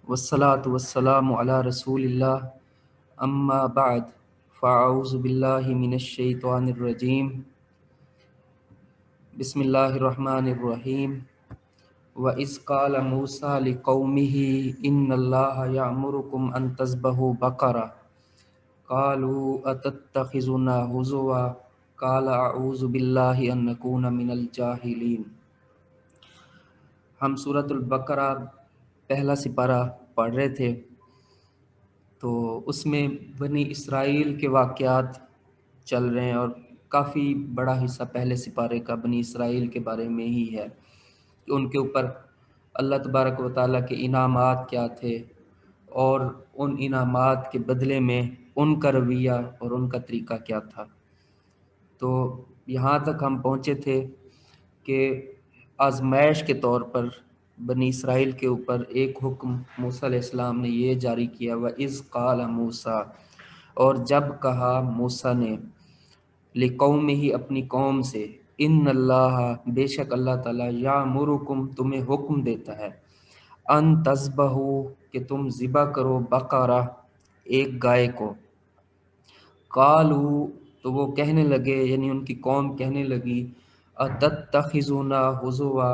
والصلاة والسلام علی رسول اللہ اما بعد فاعوذ باللہ من الشیطان الرجیم بسم اللہ الرحمن الرحیم وَإِذْ قَالَ مُوسَىٰ لِقَوْمِهِ إِنَّ اللَّهَ يَأْمُرُكُمْ أَن تَذْبَحُوا بَقَرَةً قَالُوا أَتَتَّخِذُنَا هُزُوًا قَالَ أَعُوذُ بِاللَّهِ أَن أَكُونَ مِنَ الْجَاهِلِينَ۔ ہم سورۃ البقرہ پہلا سپارہ پڑھ رہے تھے، تو اس میں بنی اسرائیل کے واقعات چل رہے ہیں، اور کافی بڑا حصہ پہلے سپارے کا بنی اسرائیل کے بارے میں ہی ہے کہ ان کے اوپر اللہ تبارک و تعالیٰ کے انعامات کیا تھے، اور ان انعامات کے بدلے میں ان کا رویہ اور ان کا طریقہ کیا تھا۔ تو یہاں تک ہم پہنچے تھے کہ آزمائش کے طور پر بنی اسرائیل کے اوپر ایک حکم موسیٰ علیہ السلام نے یہ جاری کیا، وَإِذْ قَالَ مُوسَىٰ، اور جب کہا موسیٰ نے، لِقَوْمِهِ اپنی قوم سے، اِنَّ اللَّهَ بے شک اللہ تعالیٰ، یَأْمُرُکُم تمہیں حکم دیتا ہے، ان تذبحوا کہ تم ذبح کرو، بقرہ ایک گائے کو، قالوا تو وہ کہنے لگے، یعنی ان کی قوم کہنے لگی، اتتخذونا ہزوا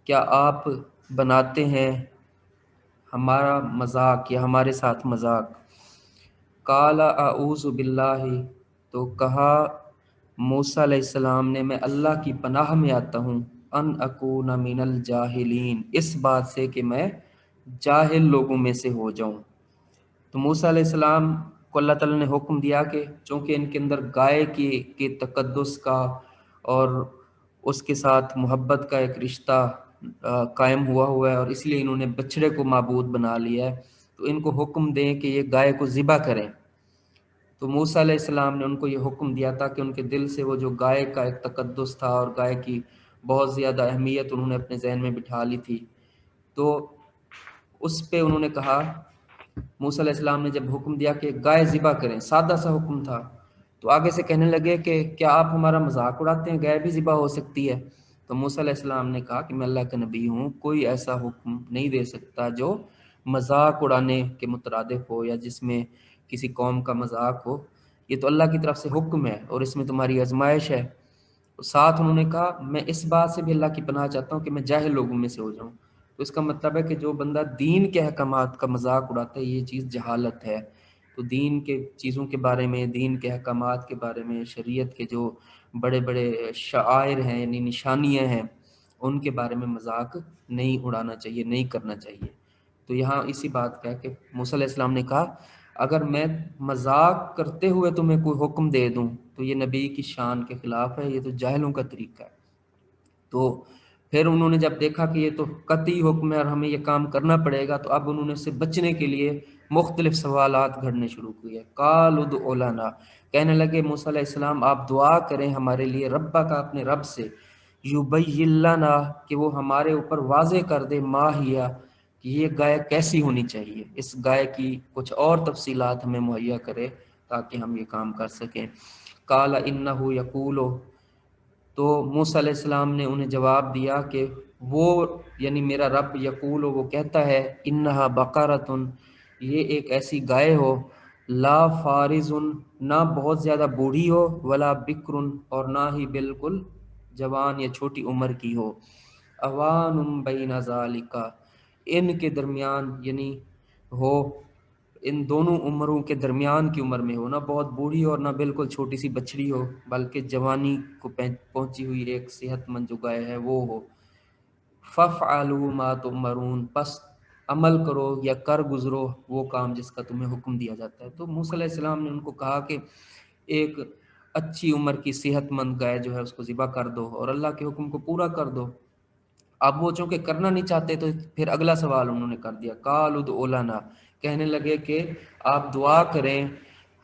کیا آپ بناتے ہیں ہمارا مذاق یا ہمارے ساتھ مذاق، قال اعوذ باللہ تو کہا موسیٰ علیہ السلام نے، میں اللہ کی پناہ میں آتا ہوں، ان اکون من الجاہلین اس بات سے کہ میں جاہل لوگوں میں سے ہو جاؤں۔ تو موسیٰ علیہ السلام کو اللہ تعالیٰ نے حکم دیا کہ چونکہ ان کے اندر گائے کے تقدس کا اور اس کے ساتھ محبت کا ایک رشتہ قائم ہوا ہے، اور اس لیے انہوں نے بچڑے کو معبود بنا لیا ہے، تو ان کو حکم دیں کہ یہ گائے کو ذبح کریں۔ تو موسیٰ علیہ السلام نے ان کو یہ حکم دیا تھا کہ ان کے دل سے وہ جو گائے کا ایک تقدس تھا اور گائے کی بہت زیادہ اہمیت انہوں نے اپنے ذہن میں بٹھا لی تھی، تو اس پہ انہوں نے کہا، موسیٰ علیہ السلام نے جب حکم دیا کہ گائے ذبح کریں، سادہ سا حکم تھا، تو آگے سے کہنے لگے کہ کیا آپ ہمارا مذاق اڑاتے ہیں، گائے بھی ذبح ہو سکتی ہے؟ تو موسیٰ علیہ السلام نے کہا کہ میں اللہ کا نبی ہوں، کوئی ایسا حکم نہیں دے سکتا جو مذاق اڑانے کے مترادف ہو یا جس میں کسی قوم کا مذاق ہو۔ یہ تو اللہ کی طرف سے حکم ہے اور اس میں تمہاری آزمائش ہے۔ ساتھ انہوں نے کہا میں اس بات سے بھی اللہ کی پناہ چاہتا ہوں کہ میں جاہل لوگوں میں سے ہو جاؤں۔ تو اس کا مطلب ہے کہ جو بندہ دین کے احکامات کا مذاق اڑاتا ہے، یہ چیز جہالت ہے۔ تو دین کے چیزوں کے بارے میں، دین کے احکامات کے بارے میں، شریعت کے جو بڑے بڑے شعائر ہیں یعنی نشانیاں ہیں، ان کے بارے میں مذاق نہیں اڑانا چاہیے، نہیں کرنا چاہیے۔ تو یہاں اسی بات کا ہے کہ موسیٰ علیہ السلام نے کہا اگر میں مذاق کرتے ہوئے تمہیں کوئی حکم دے دوں تو یہ نبی کی شان کے خلاف ہے، یہ تو جاہلوں کا طریقہ ہے۔ تو پھر انہوں نے جب دیکھا کہ یہ تو قطعی حکم ہے اور ہمیں یہ کام کرنا پڑے گا، تو اب انہوں نے اس سے بچنے کے لیے مختلف سوالات گھڑنے شروع کیے۔ قالوا ادع لنا، کہنے لگے موسیٰ علیہ السلام آپ دعا کریں ہمارے لیے، ربک اپنے رب سے، یبین لنا کہ وہ ہمارے اوپر واضح کر دے، ما ہیا کہ یہ گائے کیسی ہونی چاہیے، اس گائے کی کچھ اور تفصیلات ہمیں مہیا کرے تاکہ ہم یہ کام کر سکیں۔ قال انہ یقول، تو موسیٰ علیہ السلام نے انہیں جواب دیا کہ وہ یعنی میرا رب یقول وہ کہتا ہے، انہا بقرۃ یہ ایک ایسی گائے ہو، لا فارض نہ بہت زیادہ بوڑھی ہو، ولا بکر اور نہ ہی بالکل جوان یا چھوٹی عمر کی ہو، اوان بین ذالک ان کے درمیان یعنی ہو، ان دونوں عمروں کے درمیان کی عمر میں ہو، نہ بہت بوڑھی اور نہ بالکل چھوٹی سی بچڑی ہو، بلکہ جوانی کو پہنچی ہوئی ایک صحت مند جو گائے ہے وہ ہو۔ فَافْعَلُوا مَا تُؤْمَرُونَ پس عمل کرو یا کر گزرو وہ کام جس کا تمہیں حکم دیا جاتا ہے۔ تو موسیٰ علیہ السلام نے ان کو کہا کہ ایک اچھی عمر کی صحت مند گائے جو ہے اس کو ذبح کر دو اور اللہ کے حکم کو پورا کر دو۔ اب وہ چونکہ کرنا نہیں چاہتے تو پھر اگلا سوال انہوں نے کر دیا، قالوا ادع لنا، کہنے لگے کہ آپ دعا کریں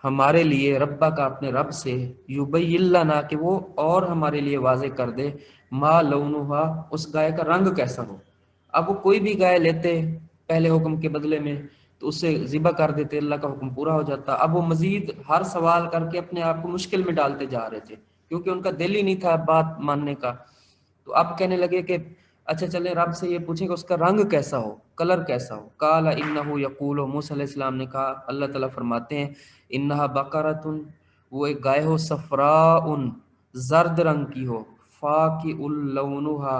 ہمارے لیے، ربا کا اپنے رب سے، یبین لنا کہ وہ اور ہمارے لیے واضح کر دے، ما لونھا اس گائے کا رنگ کیسا ہو۔ اب وہ کوئی بھی گائے لیتے پہلے حکم کے بدلے میں تو اس سے ذبح کر دیتے، اللہ کا حکم پورا ہو جاتا۔ اب وہ مزید ہر سوال کر کے اپنے آپ کو مشکل میں ڈالتے جا رہے تھے کیونکہ ان کا دل ہی نہیں تھا بات ماننے کا۔ تو اب کہنے لگے کہ اچھا چلیں رب سے یہ پوچھیں کہ اس کا رنگ کیسا ہو، کلر کیسا ہو. قال انہ یقول، موسیٰ علیہ السلام نے کہا، اللہ تعالیٰ فرماتے ہیں انہا بقرۃ، وہ ایک گائے ہو، صفراء، زرد رنگ کی ہو، فاقع لونھا،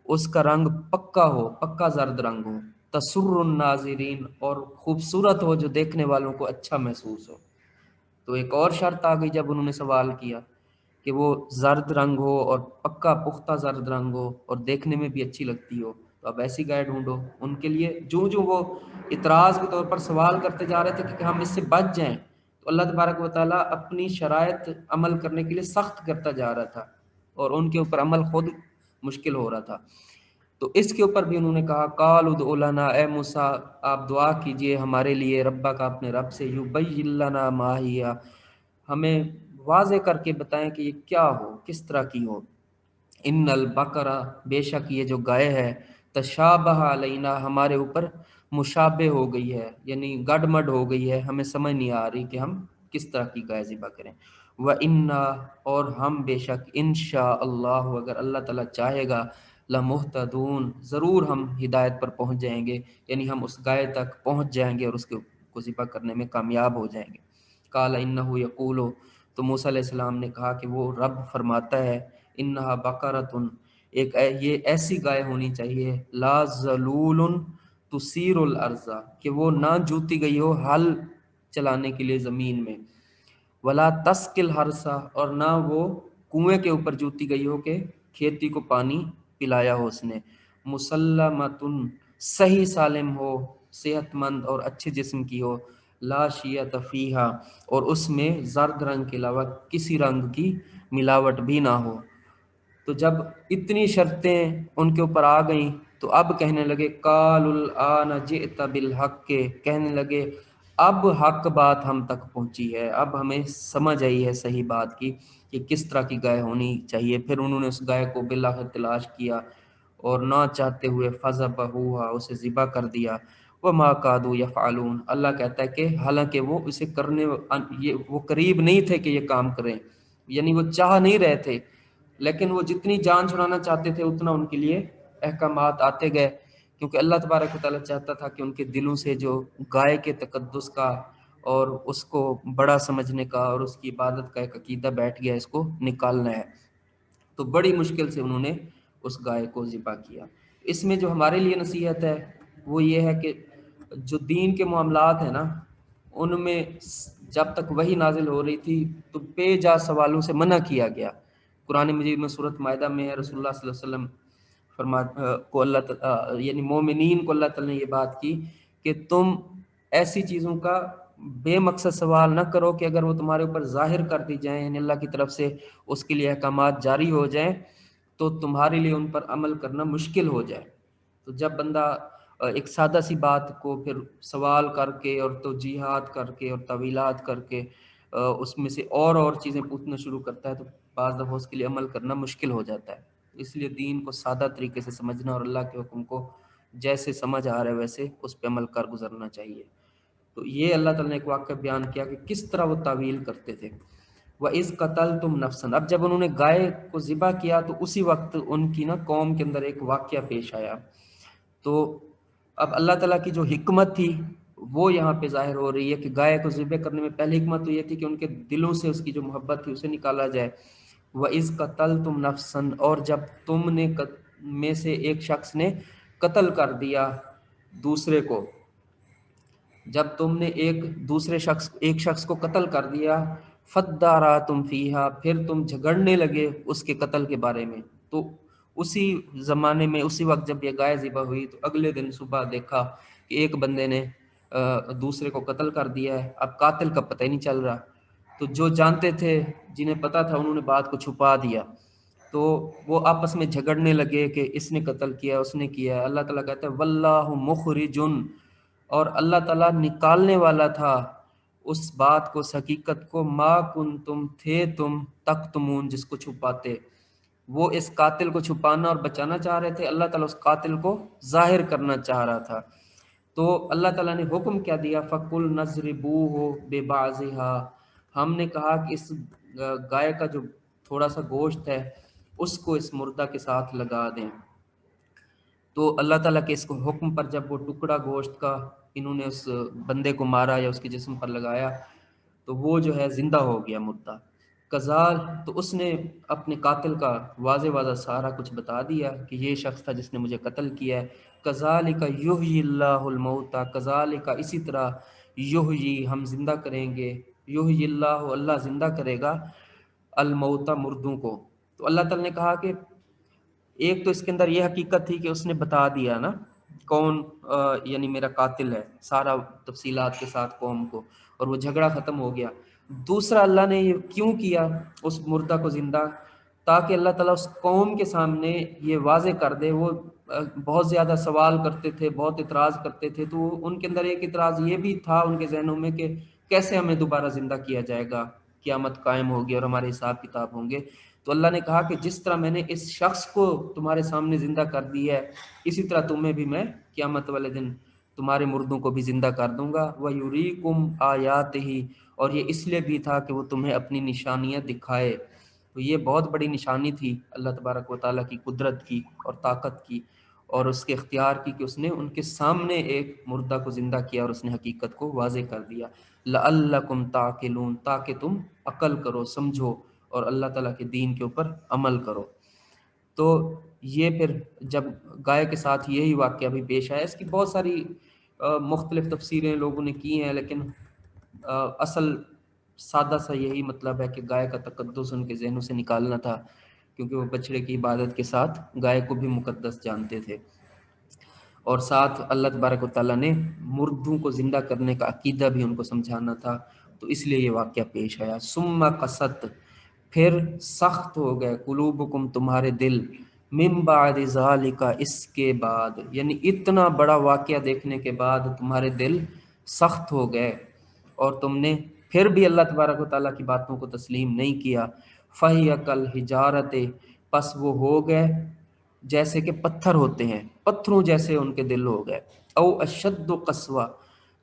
اس کا رنگ پکا ہو، پکا زرد رنگ ہو، تسر الناظرین، اور خوبصورت ہو جو دیکھنے والوں کو اچھا محسوس ہو. تو ایک اور شرط آ گئی جب انہوں نے سوال کیا کہ وہ زرد رنگ ہو اور پکا پختہ زرد رنگ ہو اور دیکھنے میں بھی اچھی لگتی ہو، تو اب ایسی گائے ڈھونڈو. ان کے لیے جو وہ اعتراض کے طور پر سوال کرتے جا رہے تھے کہ ہم اس سے بچ جائیں، تو اللہ تبارک و تعالیٰ اپنی شرائط عمل کرنے کے لیے سخت کرتا جا رہا تھا اور ان کے اوپر عمل خود مشکل ہو رہا تھا. تو اس کے اوپر بھی انہوں نے کہا قالوا ادع لنا، اے موسیٰ آپ دعا کیجئے ہمارے لیے، ربا کا، اپنے رب سے، یبین لنا ما ہی، ہمیں واضح کر کے بتائیں کہ یہ کیا ہو، کس طرح کی ہو. ان البقرہ، بے شک یہ جو گائے ہے، تشابہ علینا، ہمارے اوپر مشابہ ہو گئی ہے، یعنی گڈمڈ ہو گئی ہے، ہمیں سمجھ نہیں آ رہی کہ ہم کس طرح کی گائے ذبح کریں. وَإِنَّا، اور ہم بے شک، انشاء اللہ، اگر اللہ تعالیٰ چاہے گا، لمہتدون، ضرور ہم ہدایت پر پہنچ جائیں گے، یعنی ہم اس گائے تک پہنچ جائیں گے اور اس کو ذبح کرنے میں کامیاب ہو جائیں گے. قال انہ یقول، تو موسیٰ علیہ السلام نے کہا کہ وہ رب فرماتا ہے انہا بقرۃ، یہ ایسی گائے ہونی چاہیے، لا ذلول تثیر الارض، کہ وہ نہ جوتی گئی ہو ہل چلانے کے لیے زمین میں، ولا تسقل حرثا، اور نہ وہ کنویں کے اوپر جوتی گئی ہو کہ کھیتی کو پانی پلایا ہو اس نے، مسلمتن، صحیح سالم ہو، صحت مند اور اچھے جسم کی ہو، لا شیعۃ فیہا، اور اس میں زرد رنگ کے علاوہ کسی رنگ کی ملاوٹ بھی نہ ہو. تو جب اتنی شرطیں ان کے اوپر آ گئیں تو اب کہنے لگے قالوا الآن جئت بالحق، کے کہنے لگے اب حق بات ہم تک پہنچی ہے، اب ہمیں سمجھ آئی ہے صحیح بات کی کہ کس طرح کی گائے ہونی چاہیے. پھر انہوں نے اس گائے کو بالآخر تلاش کیا اور نہ چاہتے ہوئے فذبحوہا، اسے ذبح کر دیا. وما کادوا یفعلون، اللہ کہتا ہے کہ حالانکہ وہ اسے کرنے، وہ قریب نہیں تھے کہ یہ کام کریں، یعنی وہ چاہ نہیں رہے تھے، لیکن وہ جتنی جان چھڑانا چاہتے تھے اتنا ان کے لیے احکامات آتے گئے، کیونکہ اللہ تبارک و تعالیٰ چاہتا تھا کہ ان کے دلوں سے جو گائے کے تقدس کا اور اس کو بڑا سمجھنے کا اور اس کی عبادت کا ایک عقیدہ بیٹھ گیا، اس کو نکالنا ہے. تو بڑی مشکل سے انہوں نے اس گائے کو ذبح کیا. اس میں جو ہمارے لیے نصیحت ہے وہ یہ ہے کہ جو دین کے معاملات ہیں نا، ان میں جب تک وحی نازل ہو رہی تھی تو بے جا سوالوں سے منع کیا گیا. قرآن مجید میں سورۃ مائدہ میں ہے، رسول اللہ صلی اللہ علیہ وسلم کو اللہ تعالیٰ، یعنی مومنین کو اللہ تعالیٰ نے یہ بات کی کہ تم ایسی چیزوں کا بے مقصد سوال نہ کرو کہ اگر وہ تمہارے اوپر ظاہر کر دی جائیں، یعنی اللہ کی طرف سے اس کے لیے احکامات جاری ہو جائیں تو تمہارے لیے ان پر عمل کرنا مشکل ہو جائے. تو جب بندہ ایک سادہ سی بات کو پھر سوال کر کے اور توجیحات کر کے اور طویلات کر کے اس میں سے اور چیزیں پوچھنا شروع کرتا ہے تو بعض دفعہ اس کے لیے عمل کرنا مشکل ہو جاتا ہے. اس لیے دین کو سادہ طریقے سے سمجھنا اور اللہ کے حکم کو جیسے سمجھ آ رہا ہے ویسے اس پہ عمل کر گزرنا چاہیے. تو یہ اللہ تعالیٰ نے ایک واقعہ بیان کیا کہ کس طرح وہ تعویل کرتے تھے. وَإِذْ قَتَلْتُمْ نَفْسًا، اب جب انہوں نے گائے کو ذبح کیا تو اسی وقت ان کی قوم کے اندر ایک واقعہ پیش آیا. تو اب اللہ تعالیٰ کی جو حکمت تھی وہ یہاں پہ ظاہر ہو رہی ہے کہ گائے کو ذبح کرنے میں پہلی حکمت تو یہ تھی کہ ان کے دلوں سے اس کی جو محبت تھی اسے نکالا جائے. وَإِذْ قَتَلْتُمْ نَفْسًا، اور جب تم نے میں سے ایک شخص نے قتل کر دیا دوسرے کو، جب تم نے ایک شخص کو قتل کر دیا، فَادَّارَأْتُمْ فِيهَا، پھر تم جھگڑنے لگے اس کے قتل کے بارے میں. تو اسی زمانے میں اسی وقت جب یہ گائے ذبح ہوئی تو اگلے دن صبح دیکھا کہ ایک بندے نے دوسرے کو قتل کر دیا ہے. اب قاتل کا پتہ ہی نہیں چل رہا. تو جو جانتے تھے، جنہیں پتہ تھا، انہوں نے بات کو چھپا دیا. تو وہ آپس میں جھگڑنے لگے کہ اس نے قتل کیا، اس نے کیا. اللہ تعالیٰ کہتا ہے واللہ مخرجن، اور اللہ تعالیٰ نکالنے والا تھا اس بات کو، اس حقیقت کو، ما کنتم، تھے تم، تکتمون، جس کو چھپاتے. وہ اس قاتل کو چھپانا اور بچانا چاہ رہے تھے، اللہ تعالیٰ اس قاتل کو ظاہر کرنا چاہ رہا تھا. تو اللہ تعالیٰ نے حکم کیا دیا، فَقُلْ نَضْرِبُوهُ بِبَعْضِهَا، ہم نے کہا کہ اس گائے کا جو تھوڑا سا گوشت ہے اس کو اس مردہ کے ساتھ لگا دیں. تو اللہ تعالیٰ کے اس کو حکم پر جب وہ ٹکڑا گوشت کا انہوں نے اس بندے کو مارا یا اس کے جسم پر لگایا تو وہ جو ہے زندہ ہو گیا مردہ کزال، تو اس نے اپنے قاتل کا واضح واضح سارا کچھ بتا دیا کہ یہ شخص تھا جس نے مجھے قتل کیا ہے۔ کذالک یحیی اللہ الموتیٰ، کذالک اسی طرح یحیی ہم زندہ کریں گے، یحیی اللہ اللہ زندہ کرے گا الموتیٰ مردوں کو۔ تو اللہ تعالیٰ نے کہا کہ ایک تو اس کے اندر یہ حقیقت تھی کہ اس نے بتا دیا نا کون یعنی میرا قاتل ہے، سارا تفصیلات کے ساتھ قوم کو، اور وہ جھگڑا ختم ہو گیا۔ دوسرا اللہ نے یہ کیوں کیا اس مردہ کو زندہ، تاکہ اللہ تعالیٰ اس قوم کے سامنے یہ واضح کر دے۔ وہ بہت زیادہ سوال کرتے تھے، بہت اعتراض کرتے تھے، تو ان کے اندر ایک اعتراض یہ بھی تھا ان کے ذہنوں میں کہ کیسے ہمیں دوبارہ زندہ کیا جائے گا، قیامت قائم ہوگی اور ہمارے حساب کتاب ہوں گے۔ تو اللہ نے کہا کہ جس طرح میں نے اس شخص کو تمہارے سامنے زندہ کر دی ہے، اسی طرح تمہیں بھی میں قیامت والے دن تمہارے مردوں کو بھی زندہ کر دوں گا۔ وَيُرِيكُمْ آيَاتِهِ، اور یہ اس لیے بھی تھا کہ وہ تمہیں اپنی نشانیاں دکھائے۔ تو یہ بہت بڑی نشانی تھی اللہ تبارک و تعالیٰ کی قدرت کی اور طاقت کی اور اس کے اختیار کی کہ اس نے ان کے سامنے ایک مردہ کو زندہ کیا اور اس نے حقیقت کو واضح کر دیا۔ لَعَلَّكُمْ تَعْقِلُونَ، تاکہ تم عقل کرو، سمجھو اور اللہ تعالیٰ کے دین کے اوپر عمل کرو۔ تو یہ پھر جب گائے کے ساتھ یہی واقعہ بھی پیش آیا، اس کی بہت ساری مختلف تفسیریں لوگوں نے کی ہیں، لیکن اصل سادہ سا یہی مطلب ہے کہ گائے کا تقدس ان کے ذہنوں سے نکالنا تھا، کیونکہ وہ بچڑے کی عبادت کے ساتھ گائے کو بھی مقدس جانتے تھے، اور ساتھ اللہ تبارک و تعالیٰ نے مردوں کو زندہ کرنے کا عقیدہ بھی ان کو سمجھانا تھا، تو اس لیے یہ واقعہ پیش آیا۔ ثم قست، پھر سخت ہو گئے، قلوبکم تمہارے دل، من بعد ذالک اس کے بعد، یعنی اتنا بڑا واقعہ دیکھنے کے بعد تمہارے دل سخت ہو گئے اور تم نے پھر بھی اللہ تبارک و تعالیٰ کی باتوں کو تسلیم نہیں کیا۔ فہی کالحجارۃ، پس وہ ہو گئے جیسے کہ پتھر ہوتے ہیں، پتھروں جیسے ان کے دل ہو گئے۔ او اشد قسوہ،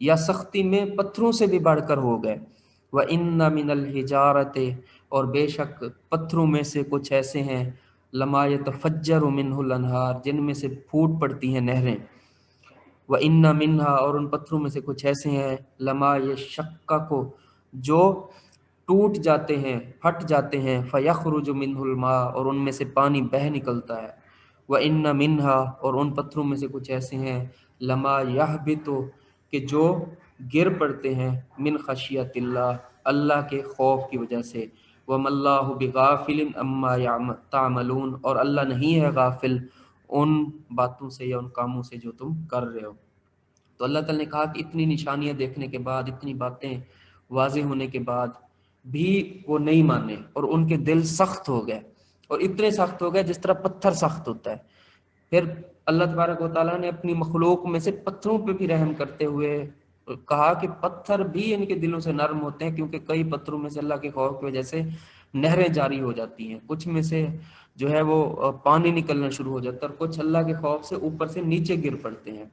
یا سختی میں پتھروں سے بھی بڑھ کر ہو گئے۔ وَإِنَّ مِنَ الْحِجَارَةِ، اور بے شک پتھروں میں سے کچھ ایسے ہیں، لَمَا يَتَفَجَّرُ مِنْهُ الْأَنْهَارُ، جن میں سے پھوٹ پڑتی ہیں نہریں۔ وَإِنَّ مِنْهَا، اور ان پتھروں میں سے کچھ ایسے ہیں، لَمَا يَشَقَّقُ، جو ٹوٹ جاتے ہیں، پھٹ جاتے ہیں، فَيَخْرُجُ مِنْهُ الْمَاءُ، اور ان میں سے پانی بہہ نکلتا ہے۔ وَإِنَّ مِنْهَا، اور ان پتھروں میں سے کچھ ایسے ہیں، لَمَا يَهْبِطُ، کہ جو گر پڑتے ہیں، من خشیت اللہ، اللہ کے خوف کی وجہ سے۔ وَمَا اللَّهُ بِغَافِلٍ عَمَّا تَعْمَلُونَ، اور اللہ نہیں ہے غافل ان باتوں سے یا ان کاموں سے جو تم کر رہے ہو۔ تو اللہ تعالیٰ نے کہا کہ اتنی نشانیاں دیکھنے کے بعد، اتنی باتیں واضح ہونے کے بعد بھی وہ نہیں مانے اور ان کے دل سخت ہو گئے، اور اتنے سخت ہو گئے جس طرح پتھر سخت ہوتا ہے۔ پھر اللہ تبارک و تعالیٰ نے اپنی مخلوق میں سے پتھروں پہ بھی رحم کرتے ہوئے کہا کہ پتھر بھی ان کے دلوں سے نرم ہوتے ہیں، کیونکہ کئی پتھروں میں سے اللہ کے خوف کی وجہ سے نہریں جاری ہو جاتی ہیں، کچھ میں سے جو ہے وہ پانی نکلنا شروع ہو جاتا ہے، اور کچھ اللہ کے خوف سے اوپر سے نیچے گر پڑتے ہیں۔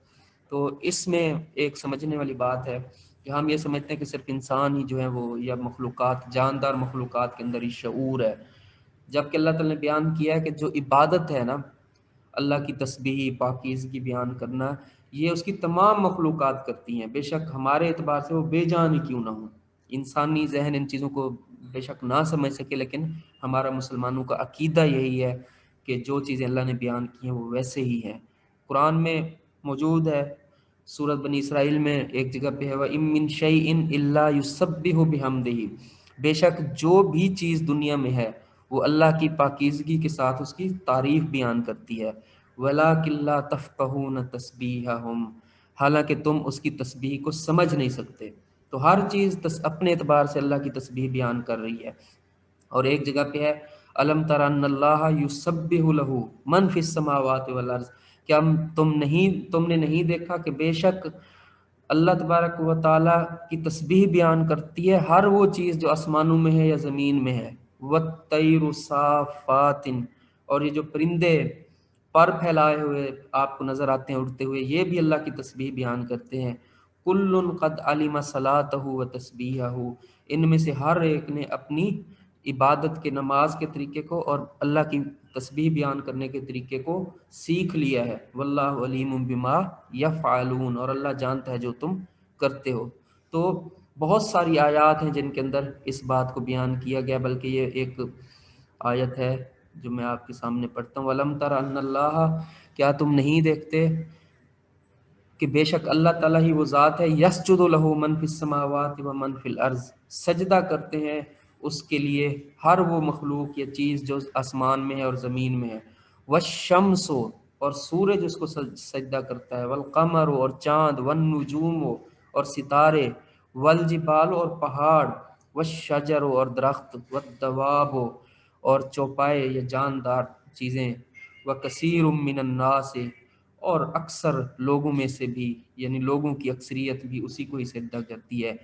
تو اس میں ایک سمجھنے والی بات ہے کہ ہم یہ سمجھتے ہیں کہ صرف انسان ہی جو ہے وہ، یا مخلوقات، جاندار مخلوقات کے اندر ہی شعور ہے، جبکہ اللہ تعالیٰ نے بیان کیا ہے کہ جو عبادت ہے نا، اللہ کی تسبیح، پاکیزگی بیان کرنا، یہ اس کی تمام مخلوقات کرتی ہیں، بے شک ہمارے اعتبار سے وہ بے جان ہی کیوں نہ ہوں۔ انسانی ذہن ان چیزوں کو بے شک نہ سمجھ سکے، لیکن ہمارا مسلمانوں کا عقیدہ یہی ہے کہ جو چیزیں اللہ نے بیان کی ہیں وہ ویسے ہی ہیں۔ قرآن میں موجود ہے، سورۃ بنی اسرائیل میں ایک جگہ پہ ہے، وَإِن مِّن شَيْءٍ إِلَّا يُسَبِّحُ بِحَمْدِهِ، بے شک جو بھی چیز دنیا میں ہے وہ اللہ کی پاکیزگی کے ساتھ اس کی تعریف بیان کرتی ہے۔ وَلَٰكِن لَّا تَفْقَهُونَ تَسْبِيحَهُمْ، حالانکہ تم اس کی تسبیح کو سمجھ نہیں سکتے۔ تو ہر چیز اپنے اعتبار سے اللہ کی تسبیح بیان کر رہی ہے۔ اور ایک جگہ پہ ہے، أَلَمْ تَرَ أَنَّ اللَّهَ يُسَبِّحُ لَهُ مَن فِي السَّمَاوَاتِ وَالْأَرْضِ، کیا تم نے نہیں دیکھا کہ بے شک اللہ تبارک و تعالیٰ کی تسبیح بیان کرتی ہے ہر وہ چیز جو آسمانوں میں ہے یا زمین میں ہے۔ وَالطَّيْرُ صَافَّاتٍ، اور یہ جو پرندے پر پھیلائے ہوئے آپ کو نظر آتے ہیں اڑتے ہوئے، یہ بھی اللہ کی تسبیح بیان کرتے ہیں۔ کُلٌ قَدْ عَلِمَ صَلَاتَهُ وَتَسْبِيحَهُ، ان میں سے ہر ایک نے اپنی عبادت کے، نماز کے طریقے کو اور اللہ کی تسبیح بیان کرنے کے طریقے کو سیکھ لیا ہے۔ واللہ علیم بما یفعلون، اور اللہ جانتا ہے جو تم کرتے ہو۔ تو بہت ساری آیات ہیں جن کے اندر اس بات کو بیان کیا گیا، بلکہ یہ ایک آیت ہے جو میں آپ کے سامنے پڑھتا ہوں۔ وَلَمْ تَرَ أَنَّ اللَّهَ، کیا تم نہیں دیکھتے کہ بے شک اللہ تعالیٰ ہی وہ ذات ہے، یسجد لہ من فی السماوات و من فی الارض، سجدہ کرتے ہیں اس کے لیے ہر وہ مخلوق یا چیز جو آسمان میں ہے اور زمین میں ہے، والشمس، اور سورج اس کو سجدہ کرتا ہے، والقمر، اور چاند، والنجوم، اور ستارے، والجبال، اور پہاڑ، والشجر، اور درخت، والدواب، اور چوپائے یا جاندار چیزیں، وکثیر من الناس، اور اکثر لوگوں میں سے بھی، یعنی لوگوں کی اکثریت بھی اسی کو ہی سجدہ کرتی ہے۔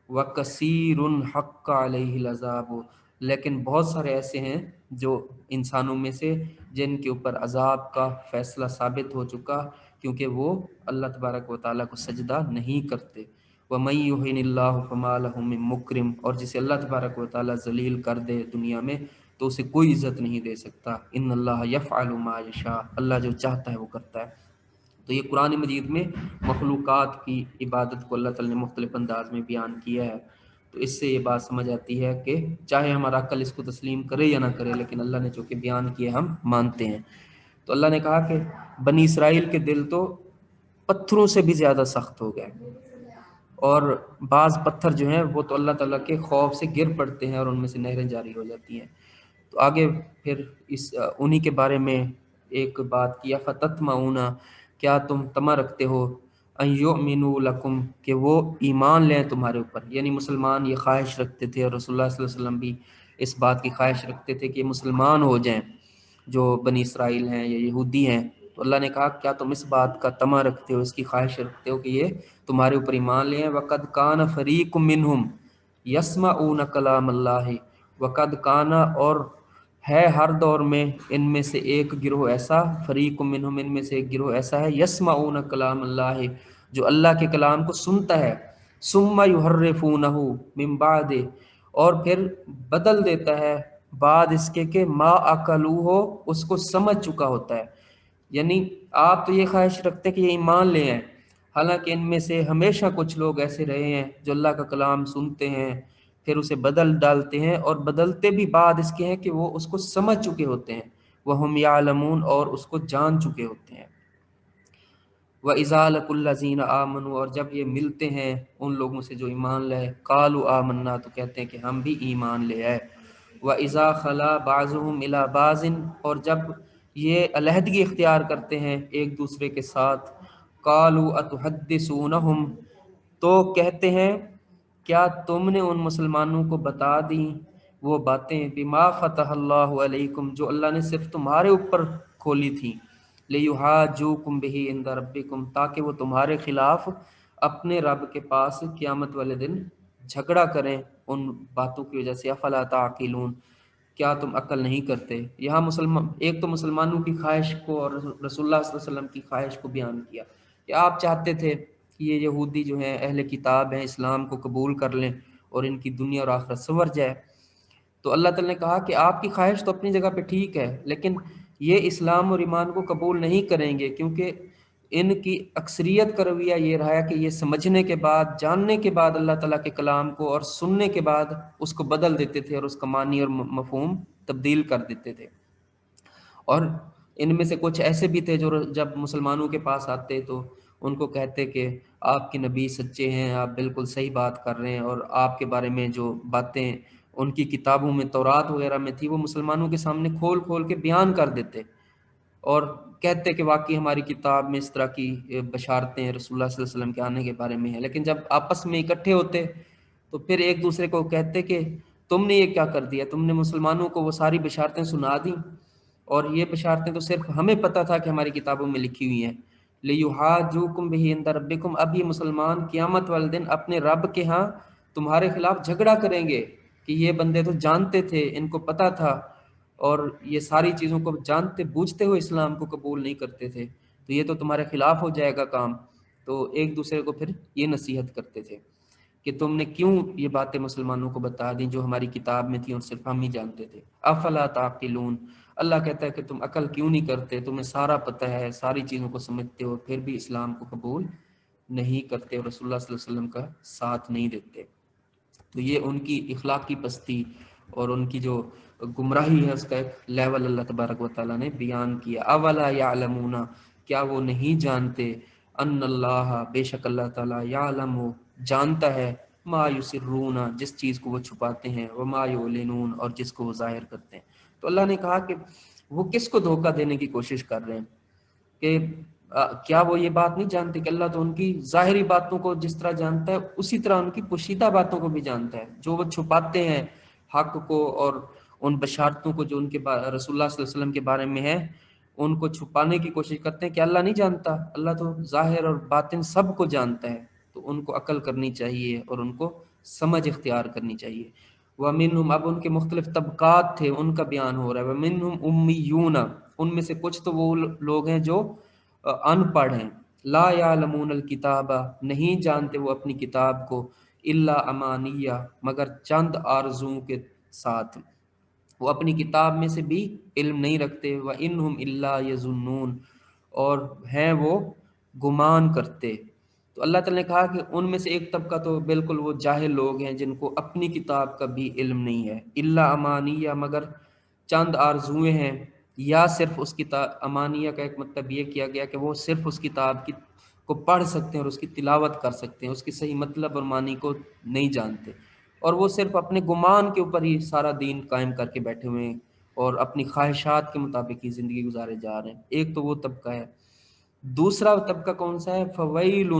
وَكَثِيرٌ حَقَّ عَلَيْهِ الْعَذَابُ، لیکن بہت سارے ایسے ہیں جو انسانوں میں سے جن کے اوپر عذاب کا فیصلہ ثابت ہو چکا، کیونکہ وہ اللہ تبارک و تعالیٰ کو سجدہ نہیں کرتے۔ وَمَن يُهِنِ اللَّهُ فَمَا لَهُ مِن مُكْرِمٍ، اور جسے اللہ تبارک و تعالیٰ ذلیل کر دے دنیا میں تو اسے کوئی عزت نہیں دے سکتا۔ ان اللہ یفعل ما یشاء، اللہ جو چاہتا ہے وہ کرتا ہے۔ تو یہ قرآن مجید میں مخلوقات کی عبادت کو اللہ تعالیٰ نے مختلف انداز میں بیان کیا ہے۔ تو اس سے یہ بات سمجھ آتی ہے کہ چاہے ہمارا عقل اس کو تسلیم کرے یا نہ کرے، لیکن اللہ نے جو کہ بیان کیا ہم مانتے ہیں۔ تو اللہ نے کہا کہ بنی اسرائیل کے دل تو پتھروں سے بھی زیادہ سخت ہو گئے، اور بعض پتھر جو ہیں وہ تو اللہ تعالیٰ کے خوف سے گر پڑتے ہیں اور ان میں سے نہریں جاری ہو جاتی ہیں۔ تو آگے پھر انہی کے بارے میں ایک بات کیا، فَتَطْمَعُونَ، کیا تم طمع رکھتے ہو، ان یؤمنوا لکم، کہ وہ ایمان لیں تمہارے اوپر، یعنی مسلمان یہ خواہش رکھتے تھے، اور رسول اللہ صلی اللہ علیہ وسلم بھی اس بات کی خواہش رکھتے تھے کہ مسلمان ہو جائیں جو بنی اسرائیل ہیں یا یہودی ہیں۔ تو اللہ نے کہا کیا تم اس بات کا طمع رکھتے ہو، اس کی خواہش رکھتے ہو کہ یہ تمہارے اوپر ایمان لیں؟ وَقَدْ كَانَ فَرِيقٌ مِّنْهُمْ يَسْمَعُونَ كَلَامَ اللَّهِ، وَقَدْ كَانَ، اور ہے ہر دور میں ان میں سے ایک گروہ ایسا، فریق منہم، ان میں سے ایک گروہ ایسا ہے، یسمعون کلام اللہ، جو اللہ کے کلام کو سنتا ہے، ثم یحرفونہ من بعد، اور پھر بدل دیتا ہے بعد اس کے کہ ما اکلوہ، اس کو سمجھ چکا ہوتا ہے۔ یعنی آپ تو یہ خواہش رکھتے کہ یہ ایمان لے ہیں، حالانکہ ان میں سے ہمیشہ کچھ لوگ ایسے رہے ہیں جو اللہ کا کلام سنتے ہیں پھر اسے بدل ڈالتے ہیں، اور بدلتے بھی بعد اس کے ہیں کہ وہ اس کو سمجھ چکے ہوتے ہیں، وَهُمْ يَعْلَمُونَ، اور اس کو جان چکے ہوتے ہیں۔ وَإِذَا لَقُوا الَّذِينَ آمَنُوا، اور جب یہ ملتے ہیں ان لوگوں سے جو ایمان لائے، قَالُوا آمَنَّا، تو کہتے ہیں کہ ہم بھی ایمان لے آئے۔ وَإِذَا خَلَا بَعْضُهُمْ إِلَىٰ بَعْضٍ، اور جب یہ علیحدگی اختیار کرتے ہیں ایک دوسرے کے ساتھ، قَالُوا أَتُحَدِّثُونَهُمْ، تو کہتے ہیں کیا تم نے ان مسلمانوں کو بتا دیں وہ باتیں، بما فتح اللہ علیکم، جو اللہ نے صرف تمہارے اوپر کھولی تھیں، لیحاجوکم بہ عند ربکم، تاکہ وہ تمہارے خلاف اپنے رب کے پاس قیامت والے دن جھگڑا کریں ان باتوں کی وجہ سے۔ افلا تعقلون، کیا تم عقل نہیں کرتے؟ یہاں ایک تو مسلمانوں کی خواہش کو اور رسول اللہ صلی اللہ علیہ وسلم کی خواہش کو بیان کیا کہ آپ چاہتے تھے کہ یہ یہودی جو ہیں اہل کتاب ہیں اسلام کو قبول کر لیں اور ان کی دنیا اور آخرت سنور جائے۔ تو اللہ تعالیٰ نے کہا کہ آپ کی خواہش تو اپنی جگہ پہ ٹھیک ہے، لیکن یہ اسلام اور ایمان کو قبول نہیں کریں گے، کیونکہ ان کی اکثریت کا رویہ یہ رہا ہے کہ یہ سمجھنے کے بعد، جاننے کے بعد اللہ تعالیٰ کے کلام کو، اور سننے کے بعد اس کو بدل دیتے تھے اور اس کا معنی اور مفہوم تبدیل کر دیتے تھے۔ اور ان میں سے کچھ ایسے بھی تھے جو جب مسلمانوں کے پاس آتے تو ان کو کہتے کہ آپ کے نبی سچے ہیں، آپ بالکل صحیح بات کر رہے ہیں، اور آپ کے بارے میں جو باتیں ان کی کتابوں میں، تورات وغیرہ میں تھی، وہ مسلمانوں کے سامنے کھول کھول کے بیان کر دیتے، اور کہتے کہ واقعی ہماری کتاب میں اس طرح کی بشارتیں رسول اللہ صلی اللہ علیہ وسلم کے آنے کے بارے میں ہیں۔ لیکن جب آپس میں اکٹھے ہوتے تو پھر ایک دوسرے کو کہتے کہ تم نے یہ کیا کر دیا، تم نے مسلمانوں کو وہ ساری بشارتیں سنا دیں، اور یہ بشارتیں تو صرف ہمیں پتہ تھا کہ ہماری کتابوں میں لکھی ہوئی ہیں۔ لیحاجوکم بہ عند ربکم، اب یہ مسلمان قیامت والے دن اپنے رب کے ہاں تمہارے خلاف جھگڑا کریں گے کہ یہ بندے تو جانتے تھے، ان کو پتہ تھا، اور یہ ساری چیزوں کو جانتے بوجھتے ہوئے اسلام کو قبول نہیں کرتے تھے، تو یہ تو تمہارے خلاف ہو جائے گا کام۔ تو ایک دوسرے کو پھر یہ نصیحت کرتے تھے کہ تم نے کیوں یہ باتیں مسلمانوں کو بتا دیں جو ہماری کتاب میں تھیں اور صرف ہم ہی جانتے تھے۔ افلا تعقلون، اللہ کہتا ہے کہ تم عقل کیوں نہیں کرتے، تمہیں سارا پتہ ہے، ساری چیزوں کو سمجھتے ہو، پھر بھی اسلام کو قبول نہیں کرتے اور رسول اللہ صلی اللہ علیہ وسلم کا ساتھ نہیں دیتے۔ تو یہ ان کی اخلاقی پستی اور ان کی جو گمراہی ہے اس کا ایک لیول اللہ تبارک و تعالیٰ نے بیان کیا۔ اولا یعلمون، کیا وہ نہیں جانتے، ان اللہ، بے شک اللہ تعالیٰ، یعلم، جانتا ہے، ما یسرون، جس چیز کو وہ چھپاتے ہیں، وما یعلنون، اور جس کو وہ ظاہر کرتے ہیں۔ تو اللہ نے کہا کہ وہ کس کو دھوکہ دینے کی کوشش کر رہے ہیں کہ کیا وہ یہ بات نہیں جانتے کہ اللہ تو ان کی ظاہری باتوں کو جس طرح جانتا ہے اسی طرح ان کی پوشیدہ باتوں کو بھی جانتا ہے، جو وہ چھپاتے ہیں حق کو اور ان بشارتوں کو جو ان کے رسول اللہ صلی اللہ علیہ وسلم کے بارے میں ہے، ان کو چھپانے کی کوشش کرتے ہیں کہ اللہ نہیں جانتا، اللہ تو ظاہر اور باطن سب کو جانتا ہے۔ تو ان کو عقل کرنی چاہیے اور ان کو سمجھ اختیار کرنی چاہیے۔ وَمِنْهُمْ، اب ان کے مختلف طبقات تھے، ان کا بیان ہو رہا ہے۔ وَمِنْهُمْ أُمِّيُّونَ، ان میں سے کچھ تو وہ لوگ ہیں جو ان پڑھ ہیں، لا یعلمون الکتاب، نہیں جانتے وہ اپنی کتاب کو، الا امانیہ، مگر چند آرزوؤں کے ساتھ، وہ اپنی کتاب میں سے بھی علم نہیں رکھتے۔ وَإِنْهُمْ إِلَّا يَظُنُّونَ، اور ہیں وہ گمان کرتے۔ تو اللہ تعالیٰ نے کہا کہ ان میں سے ایک طبقہ تو بالکل وہ جاہل لوگ ہیں جن کو اپنی کتاب کا بھی علم نہیں ہے، الا امانیہ، مگر چند آرزویں ہیں، یا صرف اس کتاب، امانیہ کا ایک مطلب یہ کیا گیا کہ وہ صرف اس کتاب کی کو پڑھ سکتے ہیں اور اس کی تلاوت کر سکتے ہیں، اس کی صحیح مطلب اور معنی کو نہیں جانتے، اور وہ صرف اپنے گمان کے اوپر ہی سارا دین قائم کر کے بیٹھے ہوئے ہیں اور اپنی خواہشات کے مطابق ہی زندگی گزارے جا رہے ہیں۔ ایک تو وہ طبقہ ہے۔ دوسرا طبقہ کون سا ہے؟ فویل،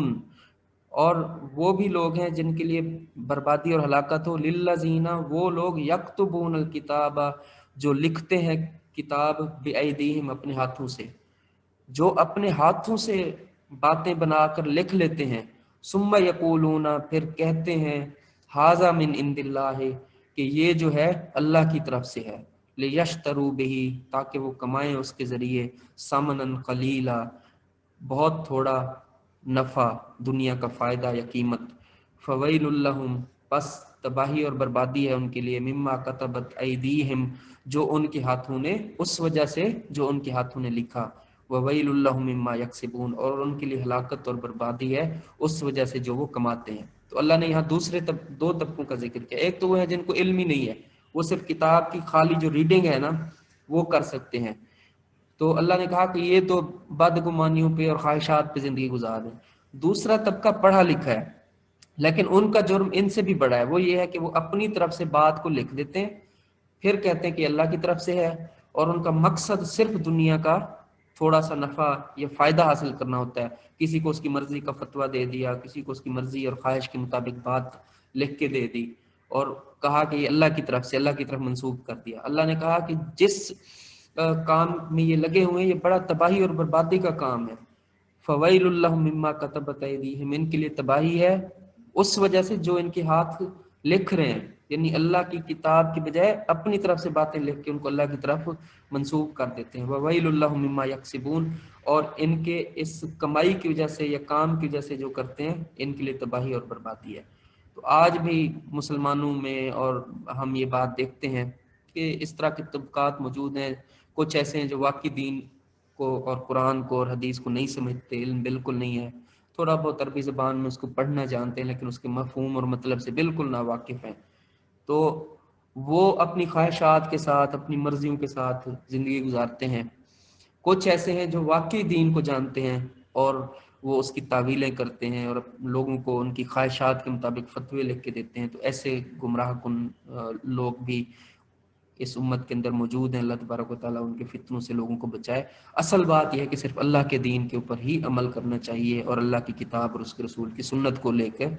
اور وہ بھی لوگ ہیں جن کے لیے بربادی اور ہلاکت ہو، للذین، وہ لوگ یکتبون الکتاب، جو لکھتے ہیں کتاب، بایدیہم، اپنے ہاتھوں سے، جو اپنے ہاتھوں سے باتیں بنا کر لکھ لیتے ہیں، ثم یقولون، پھر کہتے ہیں، ھذا من عند اللہ، کہ یہ جو ہے اللہ کی طرف سے ہے، لیشتروا بہ، تاکہ وہ کمائیں اس کے ذریعے، ثمنا قلیلا، بہت تھوڑا نفع، دنیا کا فائدہ یا قیمت۔ فویل لہم، پس تباہی اور بربادی ہے ان کے لیے، مما کتبت ایدیہم، جو ان کے ہاتھوں نے، اس وجہ سے جو ان کے ہاتھوں نے لکھا، وویل لہم مما یکسبون، اور ان کے لیے ہلاکت اور بربادی ہے اس وجہ سے جو وہ کماتے ہیں۔ تو اللہ نے یہاں دوسرے دو طبقوں کا ذکر کیا۔ ایک تو وہ ہے جن کو علم ہی نہیں ہے، وہ صرف کتاب کی خالی جو ریڈنگ ہے نا وہ کر سکتے ہیں، تو اللہ نے کہا کہ یہ تو بدگمانیوں پہ اور خواہشات پہ زندگی گزار رہے ہیں۔ دوسرا طبقہ پڑھا لکھا ہے، لیکن ان کا جرم ان سے بھی بڑا ہے، وہ یہ ہے کہ وہ اپنی طرف سے بات کو لکھ دیتے ہیں، پھر کہتے ہیں کہ اللہ کی طرف سے ہے، اور ان کا مقصد صرف دنیا کا تھوڑا سا نفع یا فائدہ حاصل کرنا ہوتا ہے۔ کسی کو اس کی مرضی کا فتویٰ دے دیا، کسی کو اس کی مرضی اور خواہش کے مطابق بات لکھ کے دے دی، اور کہا کہ یہ اللہ کی طرف سے، اللہ کی طرف منسوب کر دیا۔ اللہ نے کہا کہ جس کام میں یہ لگے ہوئے ہیں یہ بڑا تباہی اور بربادی کا کام ہے۔ فویل اللہ مما کتبت ایدیہم، ان کے لیے تباہی ہے اس وجہ سے جو ان کے ہاتھ لکھ رہے ہیں، یعنی اللہ کی کتاب کی بجائے اپنی طرف سے باتیں لکھ کے ان کو اللہ کی طرف منسوب کر دیتے ہیں۔ وویل اللہ مما یکسبون، اور ان کے اس کمائی کی وجہ سے یا کام کی وجہ سے جو کرتے ہیں ان کے لیے تباہی اور بربادی ہے۔ تو آج بھی مسلمانوں میں اور ہم یہ بات دیکھتے ہیں کہ اس طرح کے طبقات موجود ہیں۔ کچھ ایسے ہیں جو واقعی دین کو اور قرآن کو اور حدیث کو نہیں سمجھتے، علم بالکل نہیں ہے، تھوڑا بہت عربی زبان میں اس کو پڑھنا جانتے ہیں لیکن اس کے مفہوم اور مطلب سے بالکل ناواقف ہیں، تو وہ اپنی خواہشات کے ساتھ، اپنی مرضیوں کے ساتھ زندگی گزارتے ہیں۔ کچھ ایسے ہیں جو واقعی دین کو جانتے ہیں اور وہ اس کی تعویلیں کرتے ہیں اور لوگوں کو ان کی خواہشات کے مطابق فتوے لکھ کے دیتے ہیں۔ تو ایسے گمراہ کن لوگ بھی اس امت کے اندر موجود ہیں۔ اللہ تبارک و تعالیٰ ان کے فتنوں سے لوگوں کو بچائے۔ اصل بات یہ ہے کہ صرف اللہ کے دین کے اوپر ہی عمل کرنا چاہیے اور اللہ کی کتاب اور اس کے رسول کی سنت کو لے کر